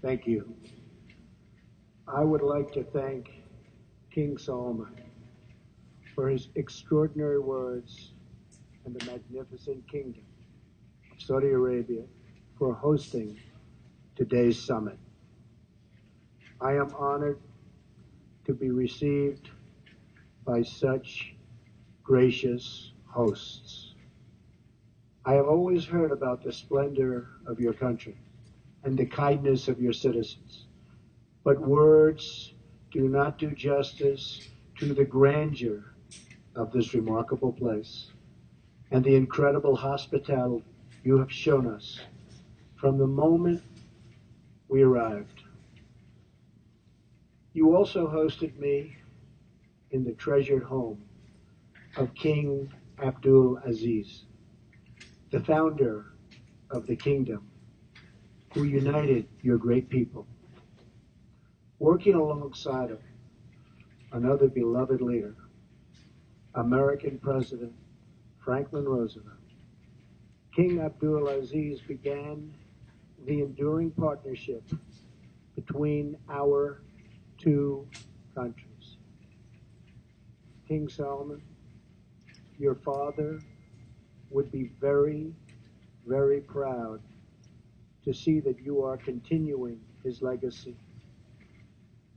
Thank you. I would like to thank King Solomon for his extraordinary words and the magnificent kingdom of Saudi Arabia for hosting today's summit. I am honored to be received by such gracious hosts. I have always heard about the splendor of your country and the kindness of your citizens, but words do not do justice to the grandeur of this remarkable place and the incredible hospitality you have shown us from the moment we arrived. You also hosted me in the treasured home of King Abdul Aziz, the founder of the kingdom, who united your great people. Working alongside of another beloved leader, American President Franklin Roosevelt, King Abdul Aziz began the enduring partnership between our two countries. King Solomon, your father would be very, very proud to see that you are continuing his legacy.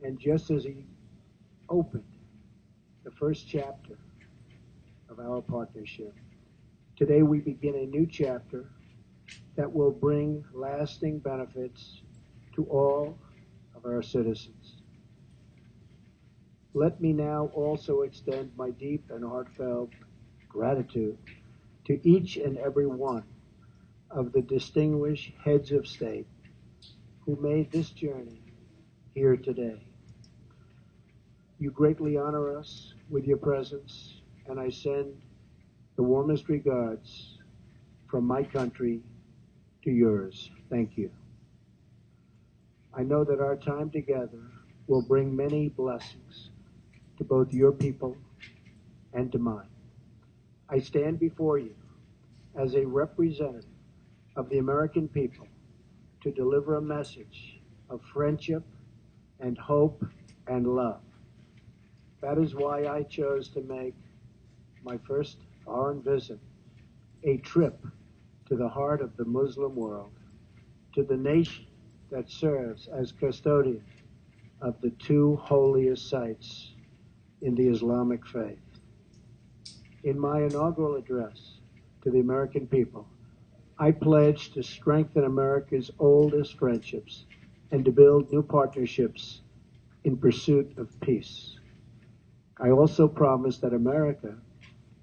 And just as he opened the first chapter of our partnership, today we begin a new chapter that will bring lasting benefits to all of our citizens. Let me now also extend my deep and heartfelt gratitude to each and every one of the distinguished heads of state who made this journey here today. You greatly honor us with your presence, and I send the warmest regards from my country to yours. Thank you. I know that our time together will bring many blessings to both your people and to mine. I stand before you as a representative of the American people to deliver a message of friendship and hope and love. That is why I chose to make my first foreign visit a trip to the heart of the Muslim world, to the nation that serves as custodian of the two holiest sites in the Islamic faith. In my inaugural address to the American people, I pledge to strengthen America's oldest friendships and to build new partnerships in pursuit of peace. I also promise that America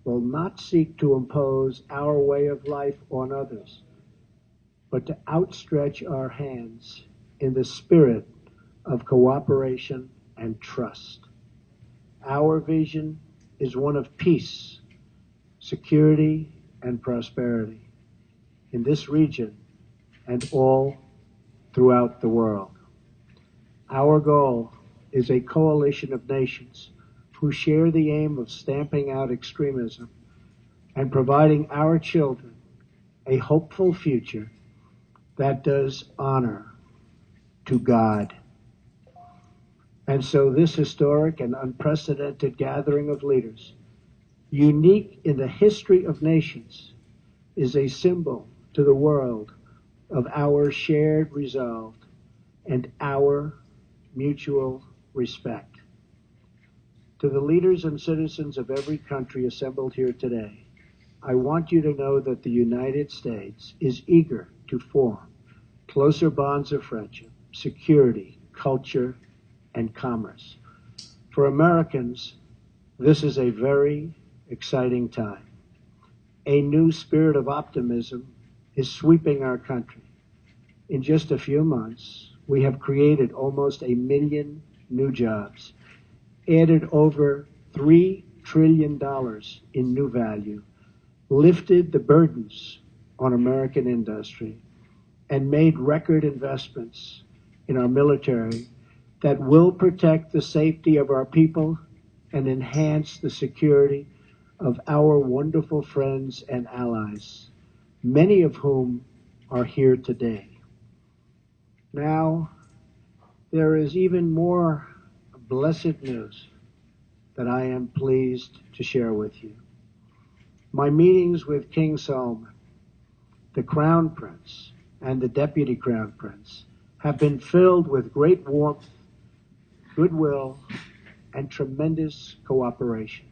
will not seek to impose our way of life on others, but to outstretch our hands in the spirit of cooperation and trust. Our vision is one of peace, security, and prosperity in this region and all throughout the world. Our goal is a coalition of nations who share the aim of stamping out extremism and providing our children a hopeful future that does honor to God. And so this historic and unprecedented gathering of leaders, unique in the history of nations, is a symbol to the world of our shared resolve and our mutual respect. To the leaders and citizens of every country assembled here today, I want you to know that the United States is eager to form closer bonds of friendship, security, culture, and commerce. For Americans, this is a very exciting time. A new spirit of optimism is sweeping our country. In just a few months, we have created almost 1 million new jobs, added over $3 trillion in new value, lifted the burdens on American industry, and made record investments in our military that will protect the safety of our people and enhance the security of our wonderful friends and allies, many of whom are here today. Now, There is even more blessed news that I am pleased to share with you. My meetings with King Solomon, the Crown Prince, and the Deputy Crown Prince have been filled with great warmth, goodwill, and tremendous cooperation.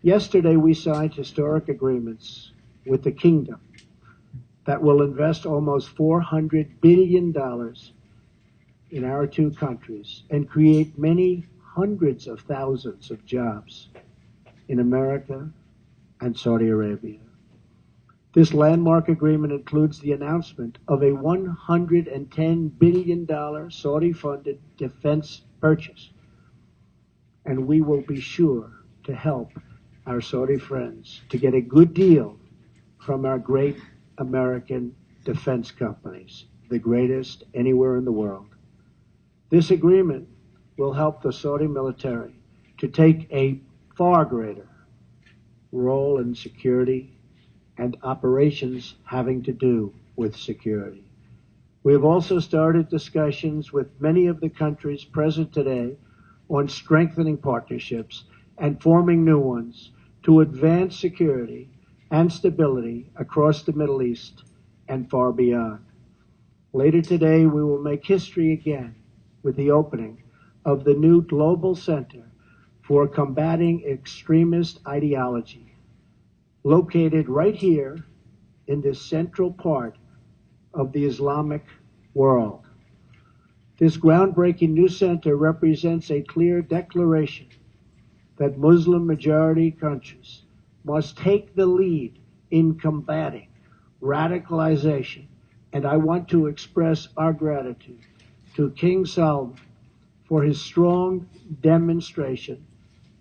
Yesterday, we signed historic agreements with the kingdom that will invest almost $400 billion in our two countries and create many hundreds of thousands of jobs in America and Saudi Arabia. This landmark agreement includes the announcement of a $110 billion Saudi-funded defense purchase, and we will be sure to help our Saudi friends to get a good deal from our great American defense companies, the greatest anywhere in the world. This agreement will help the Saudi military to take a far greater role in security and operations having to do with security. We have also started discussions with many of the countries present today on strengthening partnerships and forming new ones to advance security and stability across the Middle East and far beyond. Later today, we will make history again with the opening of the new Global Center for Combating Extremist Ideology, located right here in this central part of the Islamic world. This groundbreaking new center represents a clear declaration that Muslim-majority countries must take the lead in combating radicalization, and I want to express our gratitude to King Solomon for his strong demonstration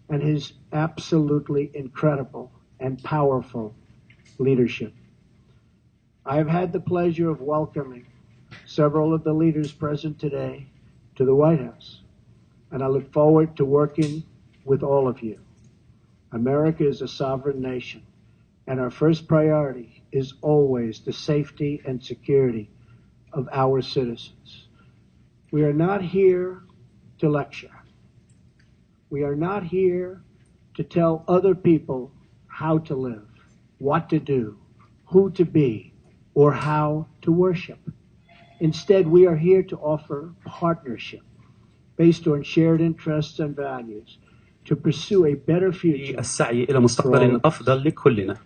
and his absolutely incredible and powerful leadership. I have had the pleasure of welcoming several of the leaders present today to the White House, and I look forward to working with all of you. America is a sovereign nation, and our first priority is always the safety and security of our citizens. We are not here to lecture. We are not here to tell other people how to live, what to do, who to be, or how to worship. Instead, we are here to offer partnership based on shared interests and values to pursue a better future. السعي إلى مستقبل أفضل لكلنا.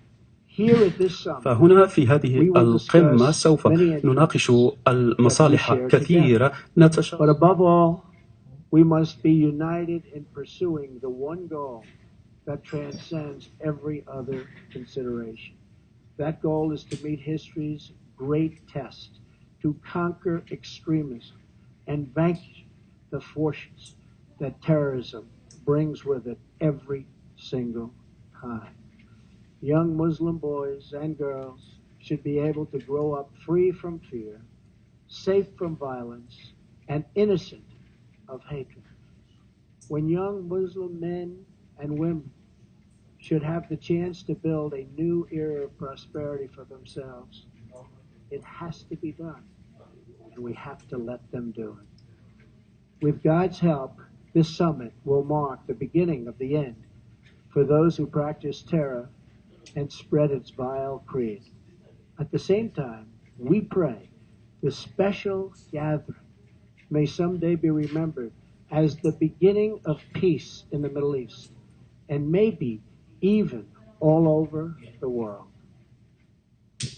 فهنا في هذه القمة سوف نناقش المصالح كثيرة But above all, we must be united in pursuing the one goal that transcends every other consideration. That goal is to meet history's great test, to conquer extremism and vanquish the forces that terrorism brings with it every single time. Young Muslim boys and girls should be able to grow up free from fear, safe from violence, and innocent of hatred. When young Muslim men and women should have the chance to build a new era of prosperity for themselves, it has to be done, and we have to let them do it. With God's help, this summit will mark the beginning of the end for those who practice terror and spread its vile creed. At the same time, we pray this special gathering may someday be remembered as the beginning of peace in the Middle East, and maybe even all over the world.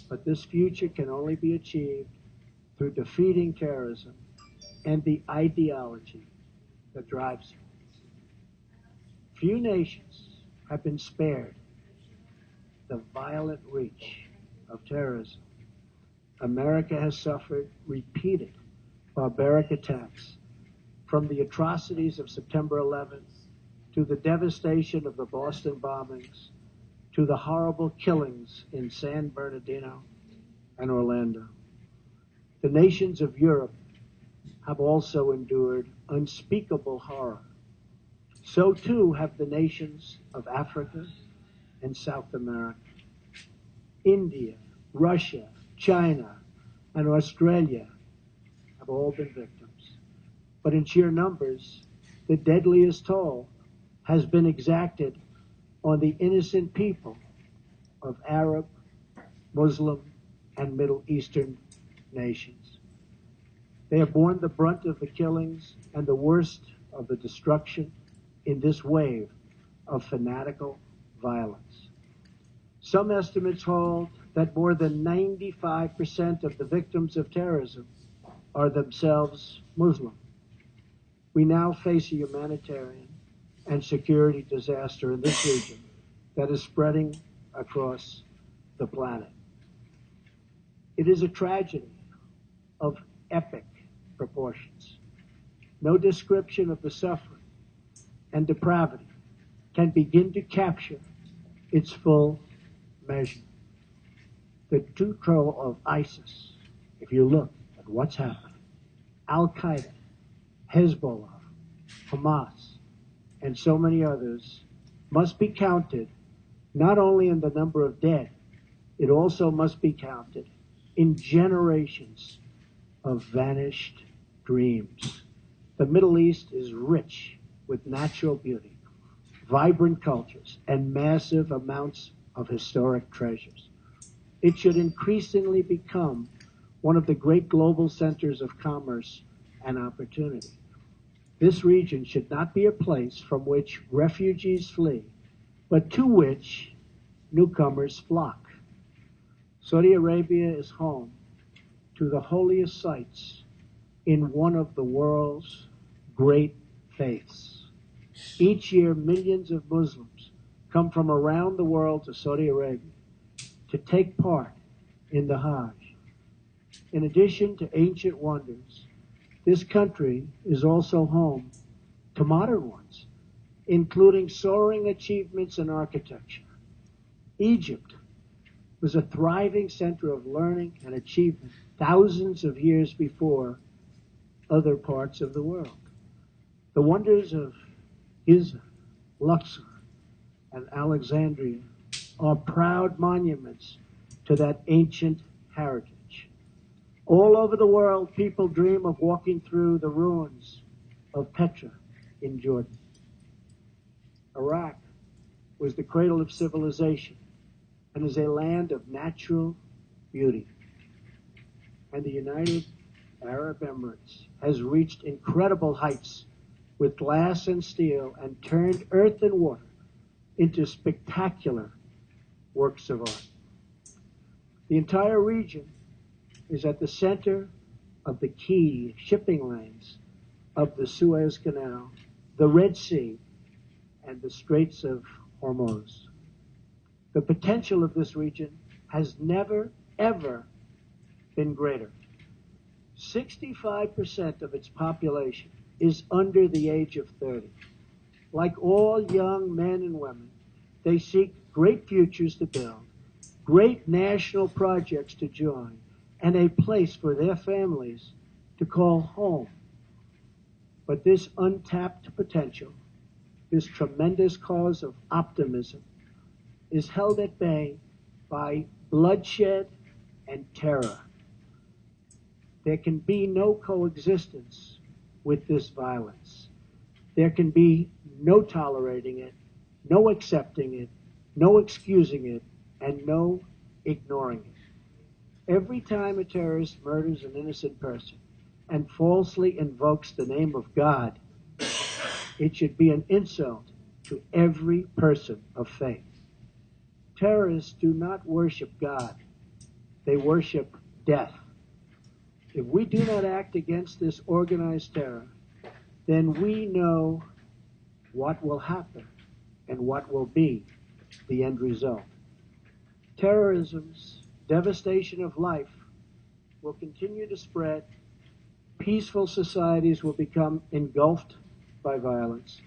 But this future can only be achieved through defeating terrorism and the ideology that drives it. Few nations have been spared the violent reach of terrorism. America has suffered repeated barbaric attacks, from the atrocities of September 11th to the devastation of the Boston bombings to the horrible killings in San Bernardino and Orlando. The nations of Europe have also endured unspeakable horror. So too have the nations of Africa and South America. India, Russia, China, and Australia have all been victims. but in sheer numbers, the deadliest toll has been exacted on the innocent people of Arab, Muslim, and Middle Eastern nations. They have borne the brunt of the killings and the worst of the destruction in this wave of fanatical violence. Some estimates hold that more than 95% of the victims of terrorism are themselves Muslim. We now face a humanitarian and security disaster in this region that is spreading across the planet. It is a tragedy of epic proportions. No description of the suffering and depravity can begin to capture its full measure. The control of ISIS, if you look at what's happening, Al-Qaeda, Hezbollah, Hamas, and so many others, must be counted not only in the number of dead, it also must be counted in generations of vanished dreams. The Middle East is rich with natural beauty, vibrant cultures, and massive amounts of historic treasures. It should increasingly become one of the great global centers of commerce and opportunity. This region should not be a place from which refugees flee, but to which newcomers flock. Saudi Arabia is home to the holiest sites in one of the world's great faiths. Each year, millions of Muslims come from around the world to Saudi Arabia to take part in the Hajj. In addition to ancient wonders, this country is also home to modern ones, including soaring achievements in architecture. Egypt was a thriving center of learning and achievement thousands of years before other parts of the world. The wonders of Giza, Luxor, and Alexandria are proud monuments to that ancient heritage. All over the world, people dream of walking through the ruins of Petra in Jordan. Iraq was the cradle of civilization and is a land of natural beauty. And the United Arab Emirates has reached incredible heights with glass and steel and turned earth and water into spectacular works of art. The entire region is at the center of the key shipping lanes of the Suez Canal, the Red Sea, and the Straits of Hormuz. The potential of this region has never, ever been greater. 65% of its population is under the age of 30. Like all young men and women, they seek great futures to build, great national projects to join, and a place for their families to call home. But this untapped potential, this tremendous cause of optimism, is held at bay by bloodshed and terror. There can be no coexistence with this violence. There can be no tolerating it, no accepting it, no excusing it, and no ignoring it. Every time a terrorist murders an innocent person and falsely invokes the name of God, it should be an insult to every person of faith. Terrorists do not worship God. They worship death. If we do not act against this organized terror, then we know what will happen and what will be the end result. Terrorism's devastation of life will continue to spread. Peaceful societies will become engulfed by violence,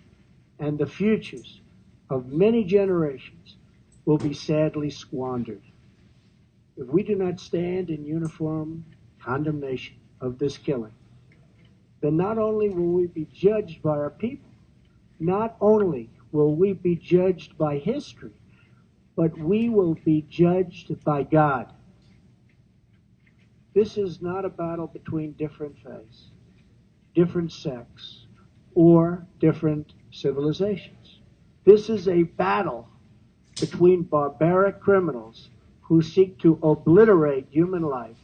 and the futures of many generations will be sadly squandered. If we do not stand in uniform condemnation of this killing, then not only will we be judged by our people, not only will we be judged by history, but we will be judged by God. This is not a battle between different faiths. different sects, or different civilizations. This is a battle between barbaric criminals who seek to obliterate human life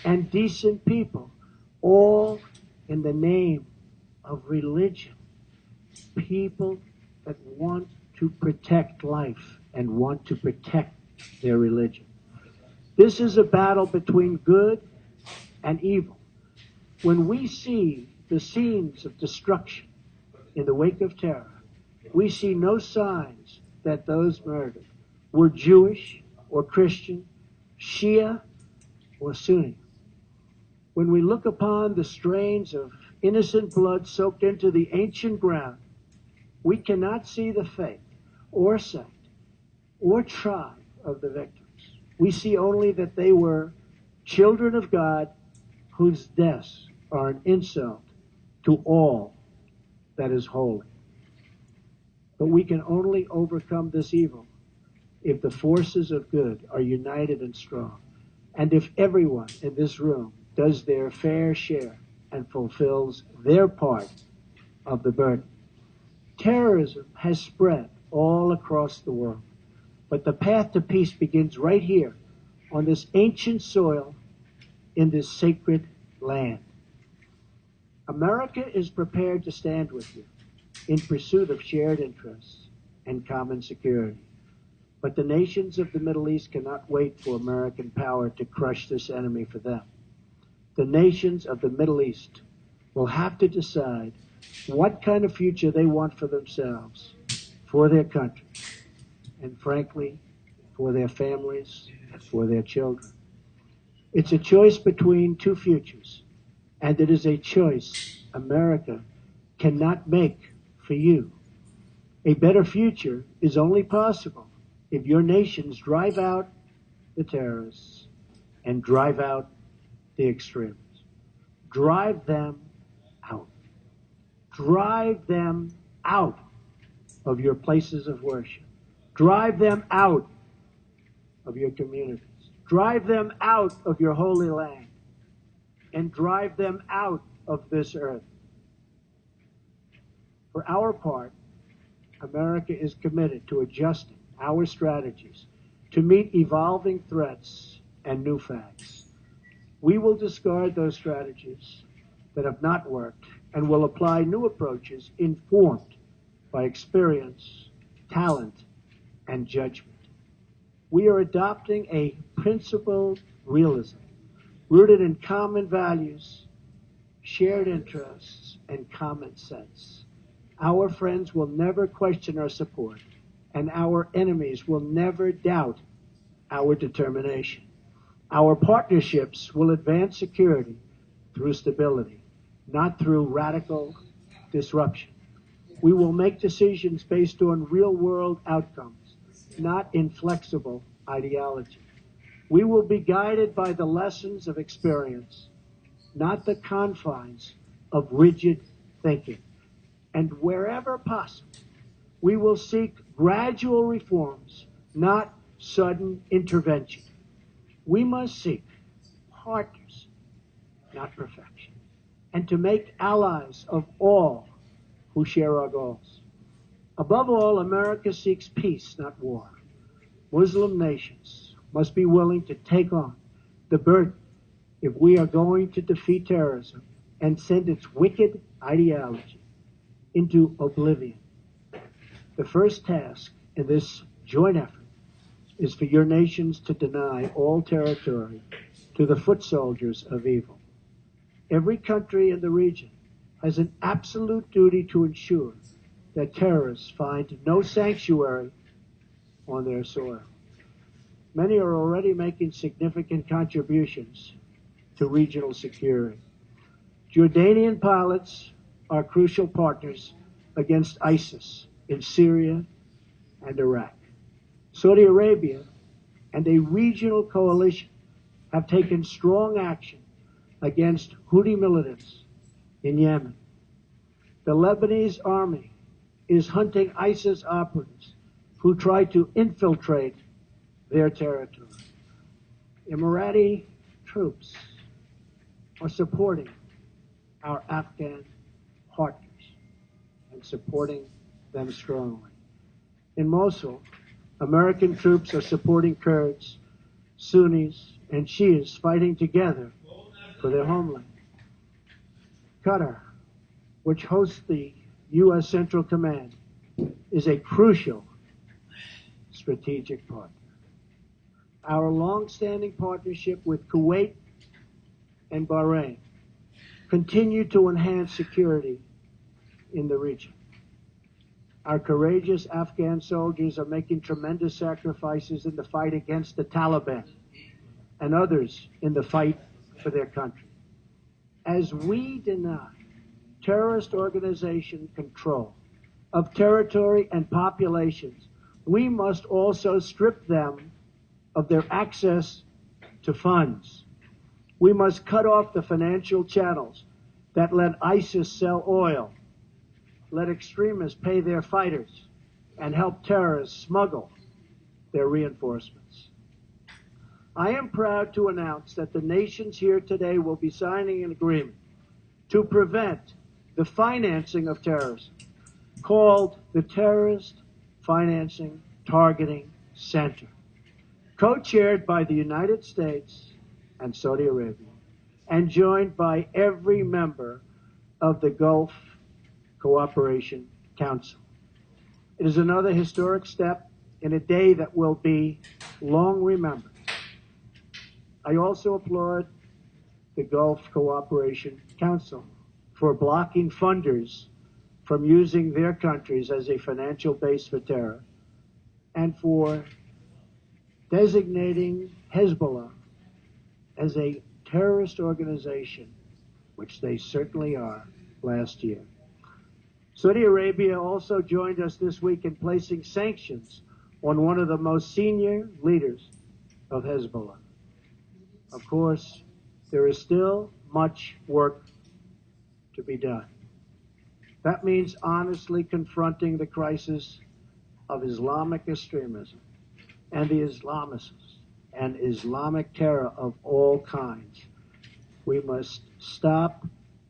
and decent people, all in the name of religion. People that want to protect life and want to protect their religion. This is a battle between good and evil. When we see the scenes of destruction in the wake of terror, we see no signs that those murdered were Jewish or Christian, Shia or Sunni. When we look upon the strains of innocent blood soaked into the ancient ground, we cannot see the faith or sect or tribe of the victims. We see only that they were children of God whose deaths are an insult to all that is holy. But we can only overcome this evil if the forces of good are united and strong, and if everyone in this room does their fair share and fulfills their part of the burden. Terrorism has spread all across the world, but the path to peace begins right here on this ancient soil in this sacred land. America is prepared to stand with you in pursuit of shared interests and common security. But the nations of the Middle East cannot wait for American power to crush this enemy for them. The nations of the Middle East will have to decide what kind of future they want for themselves, for their country, and frankly, for their families and for their children. It's a choice between two futures, and it is a choice America cannot make for you. A better future is only possible if your nations drive out the terrorists and drive out the extremists. Drive them out. Drive them out of your places of worship. Drive them out of your communities. Drive them out of your holy land. And drive them out of this earth. For our part, America is committed to adjusting our strategies to meet evolving threats and new facts. We will discard those strategies that have not worked and will apply new approaches informed by experience, talent, and judgment. We are adopting a principled realism rooted in common values, shared interests, and common sense. Our friends will never question our support, and our enemies will never doubt our determination. Our partnerships will advance security through stability, not through radical disruption. We will make decisions based on real-world outcomes, not inflexible ideology. We will be guided by the lessons of experience, not the confines of rigid thinking. And wherever possible, we will seek gradual reforms, not sudden intervention. We must seek partners, not perfection, and to make allies of all who share our goals. Above all, America seeks peace, not war. Muslim nations must be willing to take on the burden if we are going to defeat terrorism and send its wicked ideology into oblivion. The first task in this joint effort is for your nations to deny all territory to the foot soldiers of evil. Every country in the region has an absolute duty to ensure that terrorists find no sanctuary on their soil. Many are already making significant contributions to regional security. Jordanian pilots are crucial partners against ISIS in Syria and Iraq. Saudi Arabia and a regional coalition have taken strong action against Houthi militants in Yemen. The Lebanese army is hunting ISIS operatives who try to infiltrate their territory. Emirati troops are supporting our Afghan partners and supporting them strongly. In Mosul, American troops are supporting Kurds, Sunnis, and Shias fighting together for their homeland. Qatar, which hosts the U.S. Central Command, is a crucial strategic partner. Our long-standing partnership with Kuwait and Bahrain continue to enhance security in the region. Our courageous Afghan soldiers are making tremendous sacrifices in the fight against the Taliban and others in the fight for their country. As we deny terrorist organization control of territory and populations, we must also strip them of their access to funds. We must cut off the financial channels that let ISIS sell oil, let extremists pay their fighters, and help terrorists smuggle their reinforcements. I am proud to announce that the nations here today will be signing an agreement to prevent the financing of terrorism, called the Terrorist Financing Targeting Center, co-chaired by the United States and Saudi Arabia, and joined by every member of the Gulf Cooperation Council. It is another historic step in a day that will be long remembered. I also applaud the Gulf Cooperation Council for blocking funders from using their countries as a financial base for terror, and for designating Hezbollah as a terrorist organization, which they certainly are, last year. Saudi Arabia also joined us this week in placing sanctions on one of the most senior leaders of Hezbollah. Of course, there is still much work to be done. That means honestly confronting the crisis of Islamic extremism and the Islamists and Islamic terror of all kinds. We must stop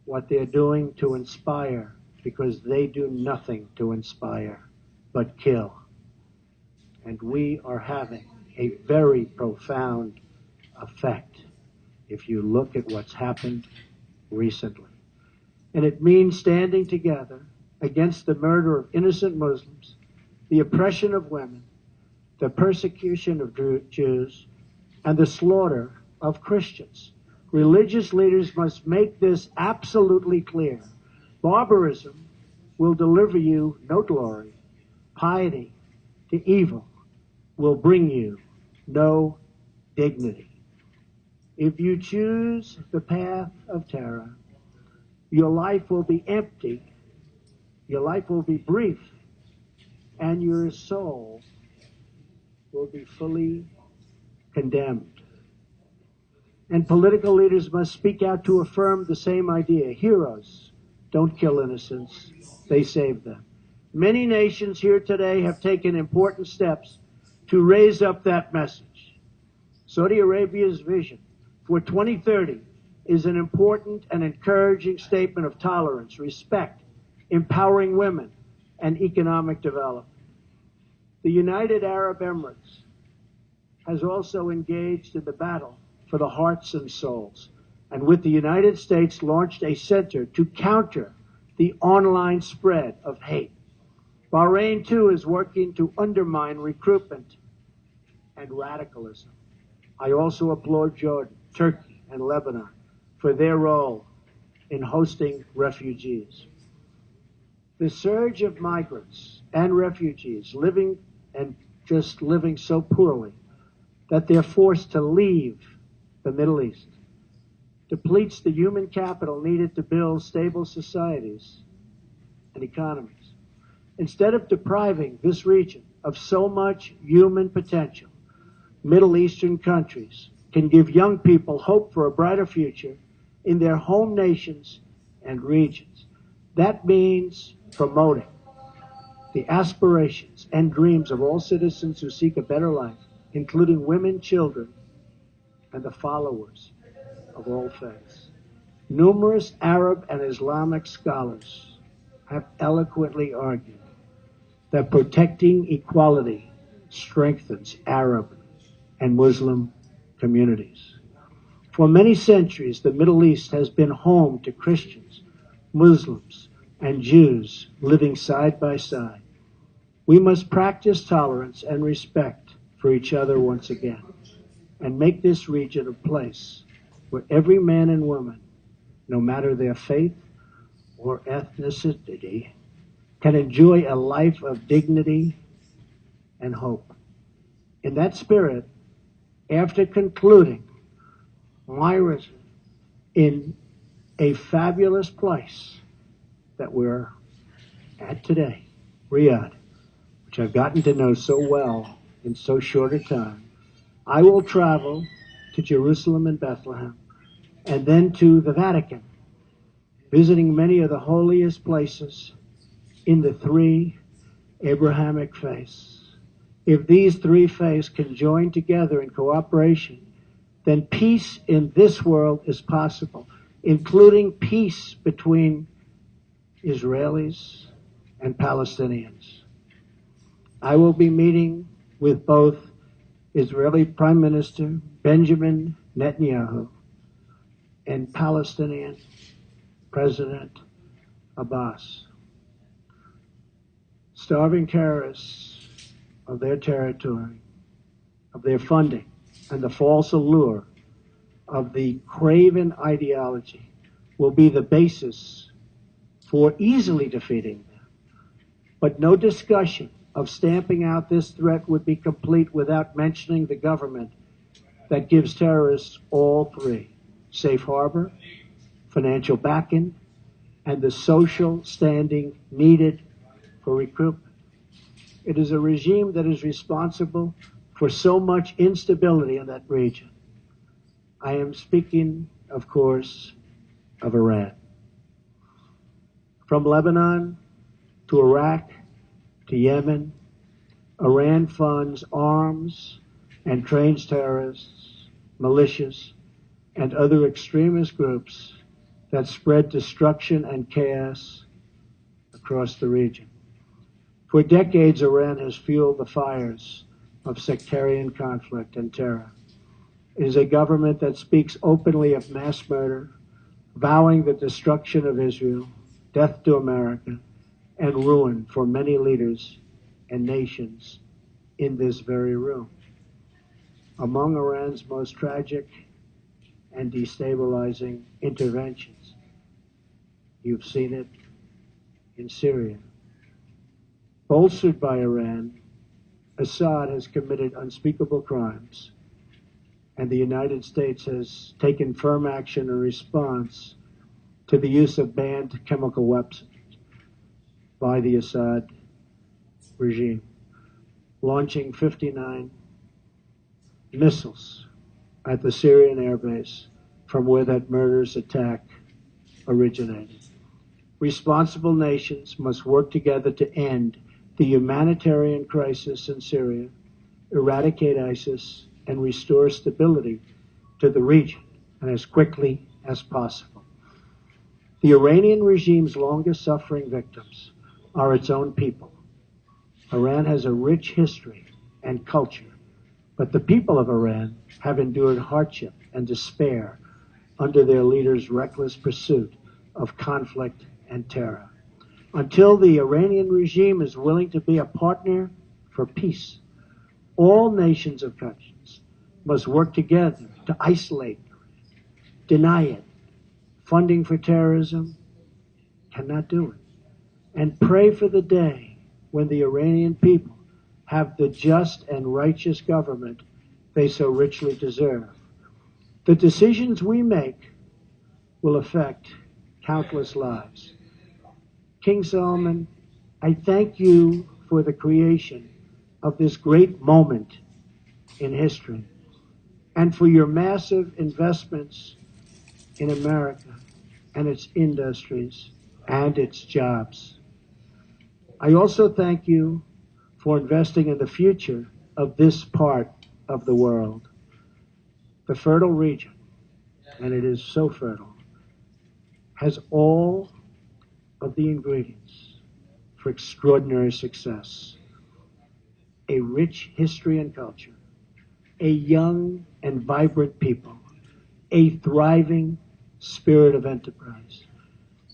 what they're doing to inspire, because they do nothing to inspire but kill. And we are having a very profound effect if you look at what's happened recently. And it means standing together against the murder of innocent Muslims, the oppression of women, the persecution of Jews, and the slaughter of Christians. Religious leaders must make this absolutely clear. Barbarism will deliver you no glory. Piety to evil will bring you no dignity. If you choose the path of terror, your life will be empty, your life will be brief, and your soul will be fully condemned. And political leaders must speak out to affirm the same idea. Heroes don't kill innocents, they save them. Many nations here today have taken important steps to raise up that message. Saudi Arabia's vision for 2030 is an important and encouraging statement of tolerance, respect, empowering women, and economic development. The United Arab Emirates has also engaged in the battle for the hearts and souls, and with the United States launched a center to counter the online spread of hate. Bahrain, too, is working to undermine recruitment and radicalism. I also applaud Jordan, Turkey, and Lebanon for their role in hosting refugees. The surge of migrants and refugees living so poorly that they're forced to leave the Middle East depletes the human capital needed to build stable societies and economies. Instead of depriving this region of so much human potential, Middle Eastern countries can give young people hope for a brighter future in their home nations and regions. That means promoting the aspirations and dreams of all citizens who seek a better life, including women, children, and the followers of all faiths. Numerous Arab and Islamic scholars have eloquently argued that protecting equality strengthens Arab and Muslim communities. For many centuries, the Middle East has been home to Christians, Muslims, and Jews living side by side. We must practice tolerance and respect for each other once again, and make this region a place where every man and woman, no matter their faith or ethnicity, can enjoy a life of dignity and hope. In that spirit, after concluding my visit in a fabulous place that we're at today, Riyadh, which I've gotten to know so well in so short a time, I will travel to Jerusalem and Bethlehem, and then to the Vatican, visiting many of the holiest places in the three Abrahamic faiths. If these three faiths can join together in cooperation, then peace in this world is possible, including peace between Israelis and Palestinians. I will be meeting with both Israeli Prime Minister Benjamin Netanyahu and Palestinian President Abbas. Starving terrorists of their territory, of their funding, and the false allure of the craven ideology will be the basis for easily defeating them. But no discussion of stamping out this threat would be complete without mentioning the government that gives terrorists all three: safe harbor, financial backing, and the social standing needed for recruitment. It is a regime that is responsible for so much instability in that region. I am speaking, of course, of Iran. From Lebanon to Iraq to Yemen, Iran funds arms and trains terrorists, militias, and other extremist groups that spread destruction and chaos across the region. For decades, Iran has fueled the fires of sectarian conflict and terror. It is a government that speaks openly of mass murder, vowing the destruction of Israel, death to America, and ruin for many leaders and nations in this very room. Among Iran's most tragic and destabilizing interventions, you've seen it in Syria. Bolstered by Iran, Assad has committed unspeakable crimes, and the United States has taken firm action in response to the use of banned chemical weapons by the Assad regime, launching 59 missiles at the Syrian airbase from where that murderous attack originated. Responsible nations must work together to end the humanitarian crisis in Syria, eradicate ISIS, and restore stability to the region, and as quickly as possible. The Iranian regime's longest suffering victims are its own people. Iran has a rich history and culture, but the people of Iran have endured hardship and despair under their leaders' reckless pursuit of conflict and terror. Until the Iranian regime is willing to be a partner for peace, all nations of countries must work together to isolate, deny it. Funding for terrorism cannot do it. And pray for the day when the Iranian people have the just and righteous government they so richly deserve. The decisions we make will affect countless lives. King Solomon, I thank you for the creation of this great moment in history and for your massive investments in America and its industries and its jobs. I also thank you for investing in the future of this part of the world. The fertile region, and it is so fertile, has all of of the ingredients for extraordinary success: a rich history and culture, a young and vibrant people, a thriving spirit of enterprise.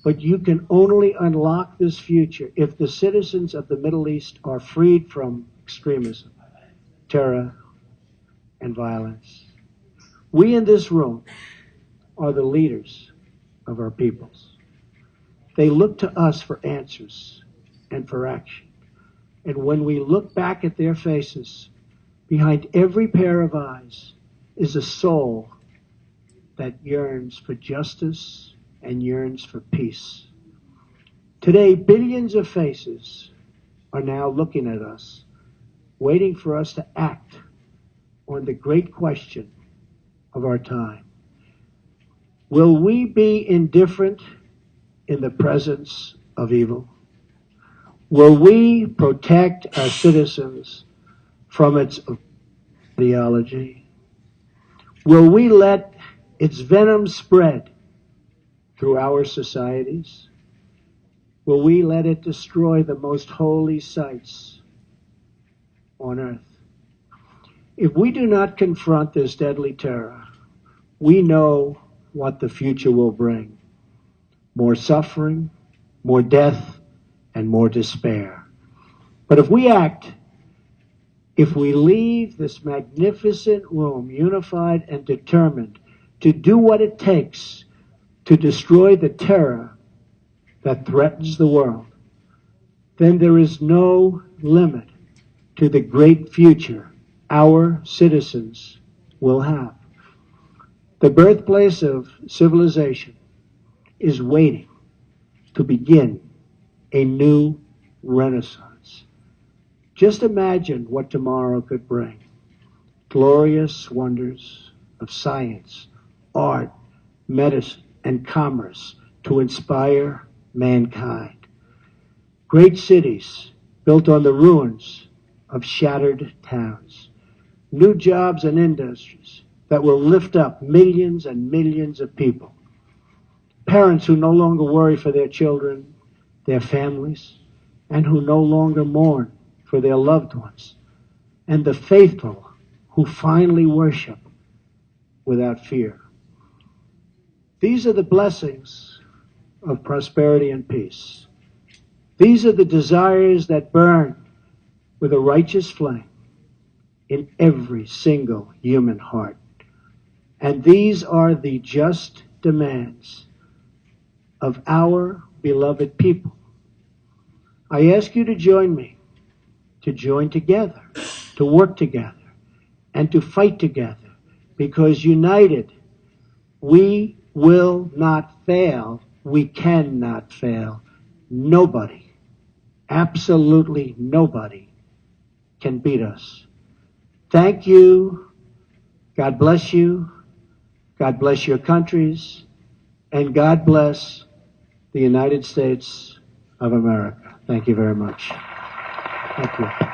But you can only unlock this future if the citizens of the Middle East are freed from extremism, terror, and violence. We in this room are the leaders of our peoples. They look to us for answers and for action. And when we look back at their faces, behind every pair of eyes is a soul that yearns for justice and yearns for peace. Today, billions of faces are now looking at us, waiting for us to act on the great question of our time. Will we be indifferent in the presence of evil? Will we protect our citizens from its ideology? Will we let its venom spread through our societies? Will we let it destroy the most holy sites on earth? If we do not confront this deadly terror, we know what the future will bring: more suffering, more death, and more despair. But if we act, if we leave this magnificent room unified and determined to do what it takes to destroy the terror that threatens the world, then there is no limit to the great future our citizens will have. The birthplace of civilization is waiting to begin a new renaissance. Just imagine what tomorrow could bring: glorious wonders of science, art, medicine, and commerce to inspire mankind. Great cities built on the ruins of shattered towns. New jobs and industries that will lift up millions and millions of people. Parents who no longer worry for their children, their families, and who no longer mourn for their loved ones. And the faithful who finally worship without fear. These are the blessings of prosperity and peace. These are the desires that burn with a righteous flame in every single human heart. And these are the just demands of our beloved people. I ask you to join me, to join together, to work together, and to fight together, because united we will not fail. We cannot fail. Nobody, absolutely nobody, can beat us. Thank you. God bless you. God bless your countries. And God bless the United States of America. Thank you very much. Thank you.